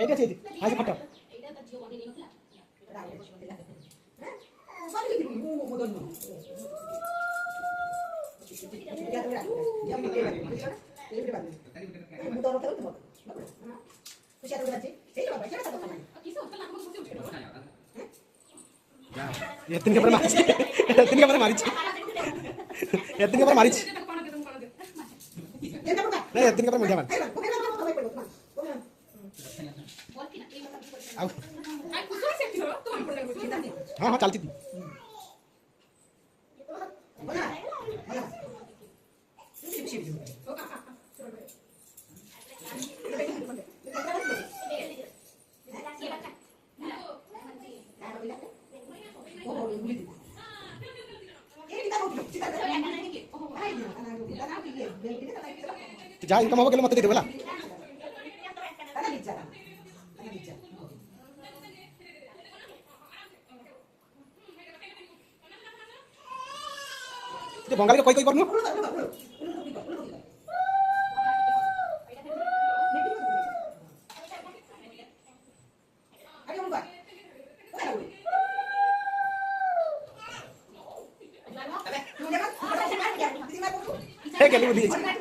এইটা চেয়ে আজ ফটো এতিন কে পরে মারিছি এতিন কে পরে মারিছি এতিন কে পরে মারিছি না এতিন কে পরে মুঝে মার हाँ हाँ चलती थी जा इनका मोबाइल मत दे बोला तो बंगाली का कोई कोई करनो है क्या नहीं